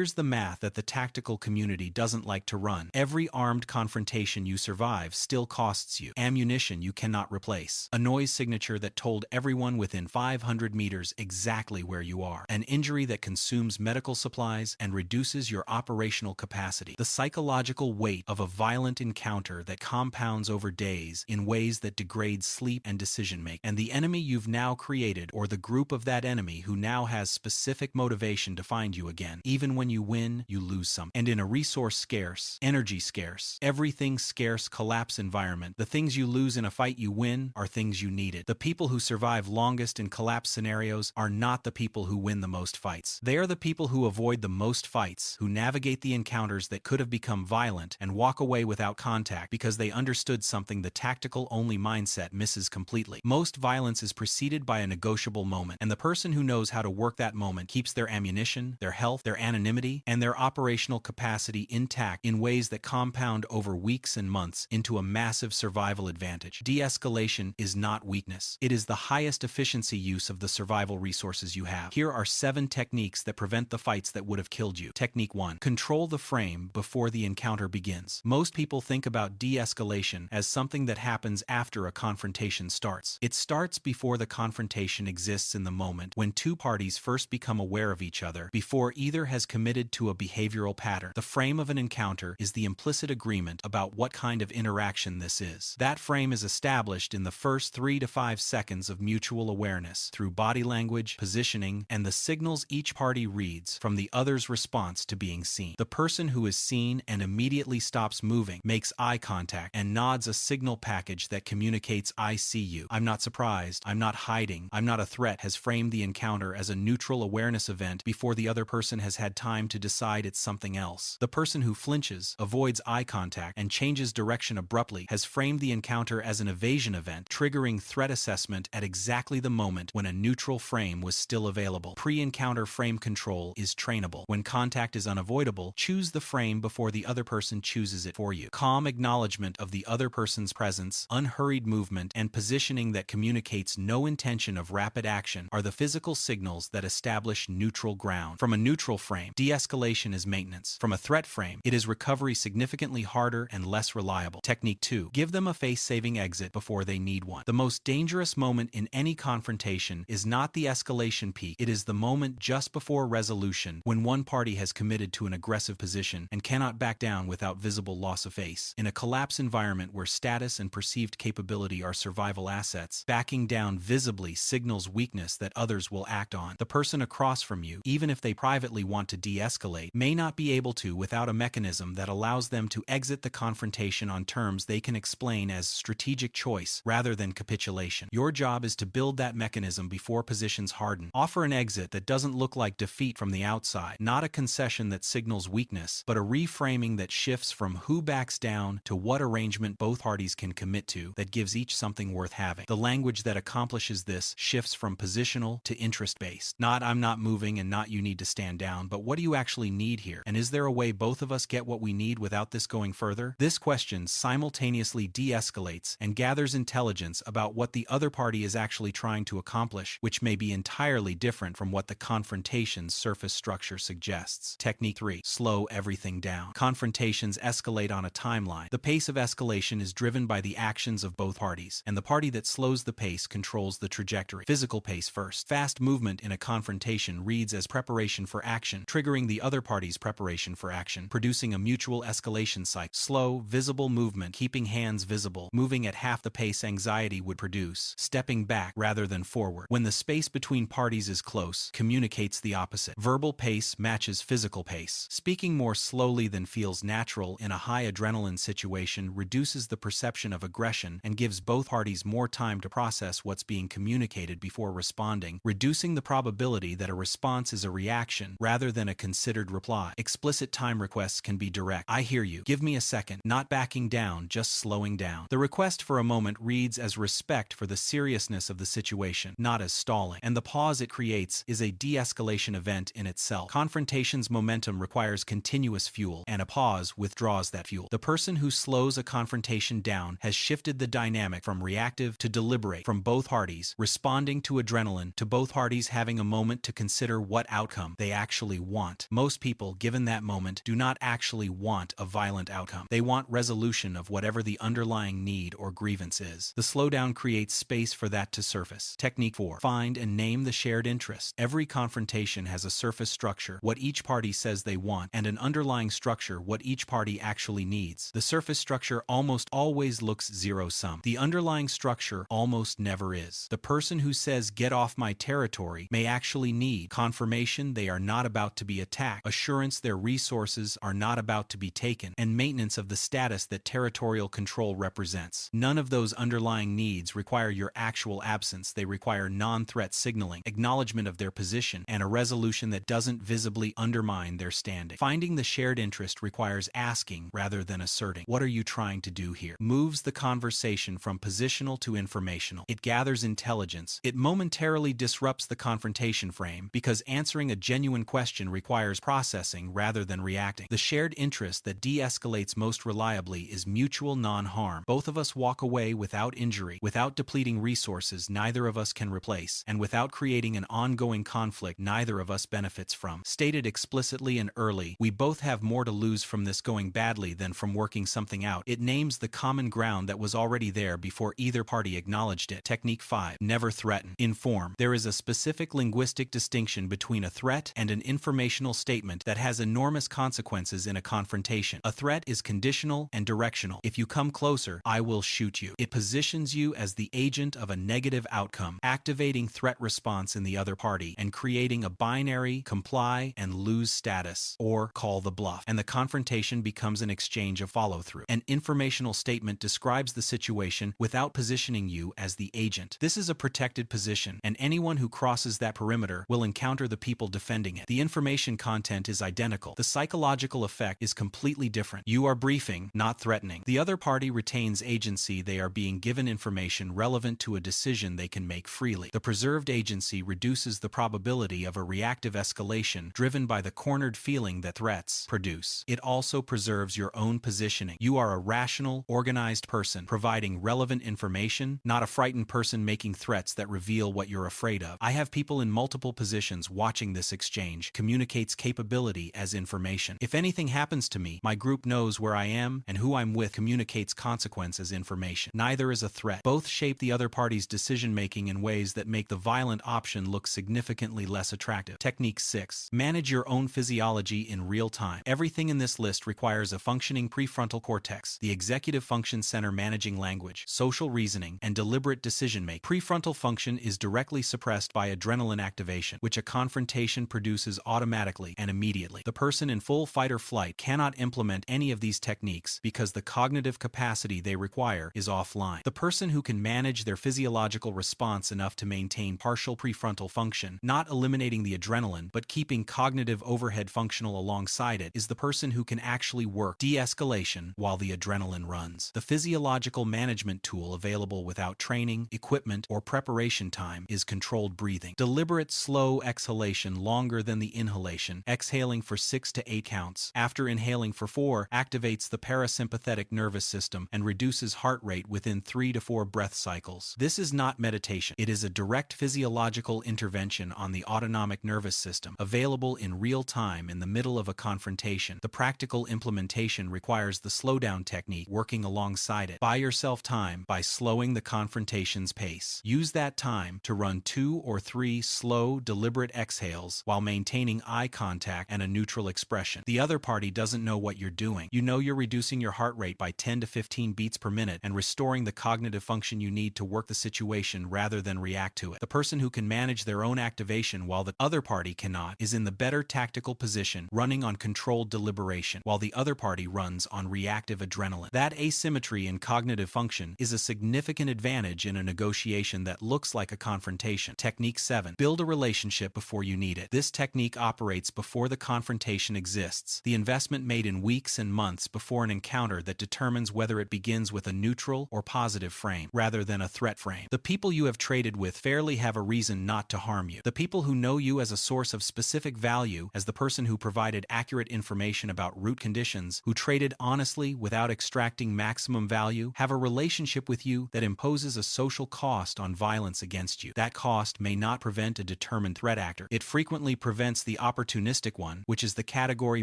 Here's the math that the tactical community doesn't like to run. Every armed confrontation you survive still costs you ammunition you cannot replace, a noise signature that told everyone within 500 meters exactly where you are, an injury that consumes medical supplies and reduces your operational capacity, the psychological weight of a violent encounter that compounds over days in ways that degrade sleep and decision-making, and the enemy you've now created, or the group of that enemy who now has specific motivation to find you again. Even when you win, you lose something. And in a resource-scarce, energy-scarce, everything-scarce collapse environment, the things you lose in a fight you win are things you needed. The people who survive longest in collapse scenarios are not the people who win the most fights. They are the people who avoid the most fights, who navigate the encounters that could have become violent and walk away without contact because they understood something the tactical-only mindset misses completely. Most violence is preceded by a negotiable moment, and the person who knows how to work that moment keeps their ammunition, their health, their anonymity, and their operational capacity intact in ways that compound over weeks and months into a massive survival advantage. De-escalation is not weakness. It is the highest efficiency use of the survival resources you have. Here are 7 techniques that prevent the fights that would have killed you. Technique 1. Control the frame before the encounter begins. Most people think about de-escalation as something that happens after a confrontation starts. It starts before the confrontation exists, in the moment when two parties first become aware of each other, before either has committed to a behavioral pattern. The frame of an encounter is the implicit agreement about what kind of interaction this is. That frame is established in the first 3 to 5 seconds of mutual awareness through body language, positioning, and the signals each party reads from the other's response to being seen. The person who is seen and immediately stops moving, makes eye contact, and nods a signal package that communicates "I see you, I'm not surprised, I'm not hiding, I'm not a threat," has framed the encounter as a neutral awareness event before the other person has had time to decide it's something else. The person who flinches, avoids eye contact, and changes direction abruptly has framed the encounter as an evasion event, triggering threat assessment at exactly the moment when a neutral frame was still available. Pre-encounter frame control is trainable. When contact is unavoidable, choose the frame before the other person chooses it for you. Calm acknowledgement of the other person's presence, unhurried movement, and positioning that communicates no intention of rapid action are the physical signals that establish neutral ground. From a neutral frame, de-escalation is maintenance. From a threat frame, it is recovery significantly harder and less reliable. Technique 2. Give them a face-saving exit before they need one. The most dangerous moment in any confrontation is not the escalation peak. It is the moment just before resolution, when one party has committed to an aggressive position and cannot back down without visible loss of face. In a collapse environment where status and perceived capability are survival assets, backing down visibly signals weakness that others will act on. The person across from you, even if they privately want to de-escalate, may not be able to without a mechanism that allows them to exit the confrontation on terms they can explain as strategic choice rather than capitulation. Your job is to build that mechanism before positions harden. Offer an exit that doesn't look like defeat from the outside, not a concession that signals weakness, but a reframing that shifts from who backs down to what arrangement both parties can commit to that gives each something worth having. The language that accomplishes this shifts from positional to interest-based. Not "I'm not moving" and not "you need to stand down," but "what do you actually need here? And is there a way both of us get what we need without this going further?" This question simultaneously de-escalates and gathers intelligence about what the other party is actually trying to accomplish, which may be entirely different from what the confrontation's surface structure suggests. Technique 3. Slow everything down. Confrontations escalate on a timeline. The pace of escalation is driven by the actions of both parties, and the party that slows the pace controls the trajectory. Physical pace first. Fast movement in a confrontation reads as preparation for action, triggering the other party's preparation for action, producing a mutual escalation cycle. Slow, visible movement, keeping hands visible, moving at half the pace anxiety would produce, stepping back rather than forward. When the space between parties is close, communicates the opposite. Verbal pace matches physical pace. Speaking more slowly than feels natural in a high adrenaline situation reduces the perception of aggression and gives both parties more time to process what's being communicated before responding, reducing the probability that a response is a reaction rather than a considered reply. Explicit time requests can be direct. "I hear you. Give me a second." Not backing down, just slowing down. The request for a moment reads as respect for the seriousness of the situation, not as stalling. And the pause it creates is a de-escalation event in itself. Confrontation's momentum requires continuous fuel, and a pause withdraws that fuel. The person who slows a confrontation down has shifted the dynamic from reactive to deliberate, from both parties responding to adrenaline to both parties having a moment to consider what outcome they actually want. want. Most people, given that moment, do not actually want a violent outcome. They want resolution of whatever the underlying need or grievance is. The slowdown creates space for that to surface. Technique 4. Find and name the shared interest. Every confrontation has a surface structure, what each party says they want, and an underlying structure, what each party actually needs. The surface structure almost always looks zero-sum. The underlying structure almost never is. The person who says, "Get off my territory," may actually need confirmation they are not about to be attacked, assurance their resources are not about to be taken, and maintenance of the status that territorial control represents. None of those underlying needs require your actual absence. They require non-threat signaling, acknowledgement of their position, and a resolution that doesn't visibly undermine their standing. Finding the shared interest requires asking rather than asserting. What are you trying to do here? Moves the conversation from positional to informational. It gathers intelligence. It momentarily disrupts the confrontation frame because answering a genuine question requires processing rather than reacting. The shared interest that de-escalates most reliably is mutual non-harm. Both of us walk away without injury, without depleting resources neither of us can replace, and without creating an ongoing conflict neither of us benefits from. Stated explicitly and early, we both have more to lose from this going badly than from working something out. It names the common ground that was already there before either party acknowledged it. Technique 5. Never threaten. Inform. There is a specific linguistic distinction between a threat and an informational statement that has enormous consequences in a confrontation. A threat is conditional and directional. If you come closer, I will shoot you. It positions you as the agent of a negative outcome, activating threat response in the other party and creating a binary comply and lose status, or call the bluff, and the confrontation becomes an exchange of follow-through. An informational statement describes the situation without positioning you as the agent. This is a protected position, and anyone who crosses that perimeter will encounter the people defending it. The information content is identical. The psychological effect is completely different. You are briefing, not threatening. The other party retains agency. They are being given information relevant to a decision they can make freely. The preserved agency reduces the probability of a reactive escalation driven by the cornered feeling that threats produce. It also preserves your own positioning. You are a rational, organized person providing relevant information, not a frightened person making threats that reveal what you're afraid of. I have people in multiple positions watching this exchange. Communicates capability as information. If anything happens to me, my group knows where I am and who I'm with. Communicates consequence as information. Neither is a threat. Both shape the other party's decision-making in ways that make the violent option look significantly less attractive. Technique 6. Manage your own physiology in real time. Everything in this list requires a functioning prefrontal cortex, the executive function center managing language, social reasoning, and deliberate decision-making. Prefrontal function is directly suppressed by adrenaline activation, which a confrontation produces automatically and immediately. The person in full fight or flight cannot implement any of these techniques because the cognitive capacity they require is offline. The person who can manage their physiological response enough to maintain partial prefrontal function, not eliminating the adrenaline but keeping cognitive overhead functional alongside it, is the person who can actually work de-escalation while the adrenaline runs. The physiological management tool available without training, equipment, or preparation time is controlled breathing. Deliberate slow exhalation longer than the inhalation, exhaling for 6 to 8 counts. After inhaling for 4, activates the parasympathetic nervous system and reduces heart rate within 3 to 4 breath cycles. This is not meditation. It is a direct physiological intervention on the autonomic nervous system, available in real time in the middle of a confrontation. The practical implementation requires the slowdown technique working alongside it. Buy yourself time by slowing the confrontation's pace. Use that time to run 2 or 3 slow, deliberate exhales while maintaining eye contact and a neutral expression. The other party doesn't know what you're doing. You know you're reducing your heart rate by 10 to 15 beats per minute and restoring the cognitive function you need to work the situation rather than react to it. The person who can manage their own activation while the other party cannot is in the better tactical position, running on controlled deliberation, while the other party runs on reactive adrenaline. That asymmetry in cognitive function is a significant advantage in a negotiation that looks like a confrontation. Technique 7. Build a relationship before you need it. This technique operates before the confrontation exists, the investment made in weeks and months before an encounter that determines whether it begins with a neutral or positive frame, rather than a threat frame. The people you have traded with fairly have a reason not to harm you. The people who know you as a source of specific value, as the person who provided accurate information about root conditions, who traded honestly without extracting maximum value, have a relationship with you that imposes a social cost on violence against you. That cost may not prevent a determined threat actor. It frequently prevents the opportunistic one, which is the category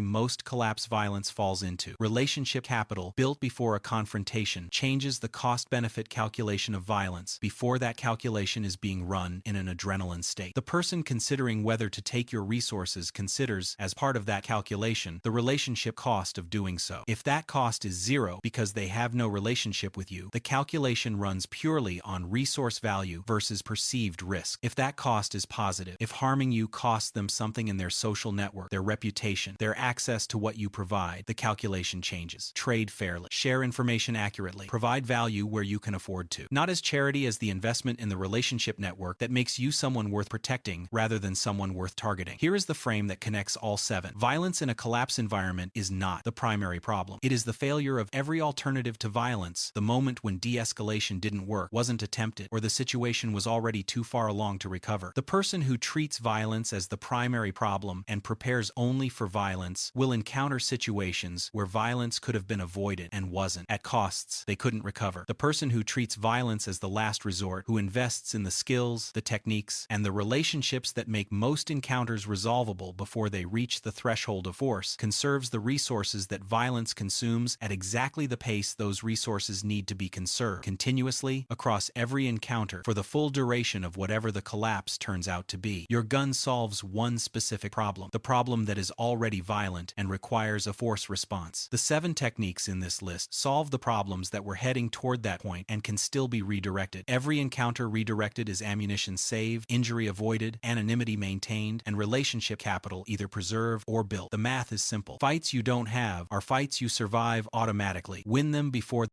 most collapse violence falls into. Relationship capital, built before a confrontation, changes the cost-benefit calculation of violence before that calculation is being run in an adrenaline state. The person considering whether to take your resources considers, as part of that calculation, the relationship cost of doing so. If that cost is zero because they have no relationship with you, the calculation runs purely on resource value versus perceived risk. If that cost is positive, if harming you costs them something in their social network, their reputation, their access to what you provide, the calculation changes. Trade fairly. Share information accurately. Provide value where you can afford to. Not as charity as the investment in the relationship network that makes you someone worth protecting rather than someone worth targeting. Here is the frame that connects all seven. Violence in a collapse environment is not the primary problem. It is the failure of every alternative to violence, the moment when de-escalation didn't work, wasn't attempted, or the situation was already too far along to recover. The person who treats violence as the primary problem and prepares only for violence will encounter situations where violence could have been avoided and wasn't, at costs they couldn't recover. The person who treats violence as the last resort, who invests in the skills, the techniques, and the relationships that make most encounters resolvable before they reach the threshold of force, conserves the resources that violence consumes at exactly the pace those resources need to be conserved, continuously, across every encounter, for the full duration of whatever the collapse turns out to be. Your gun solves one specific problem, the problem that is already violent and requires a force response. The 7 techniques in this list solve the problems that were heading toward that point and can still be redirected. Every encounter redirected is ammunition saved, injury avoided, anonymity maintained, and relationship capital either preserved or built. The math is simple. Fights you don't have are fights you survive automatically. Win them before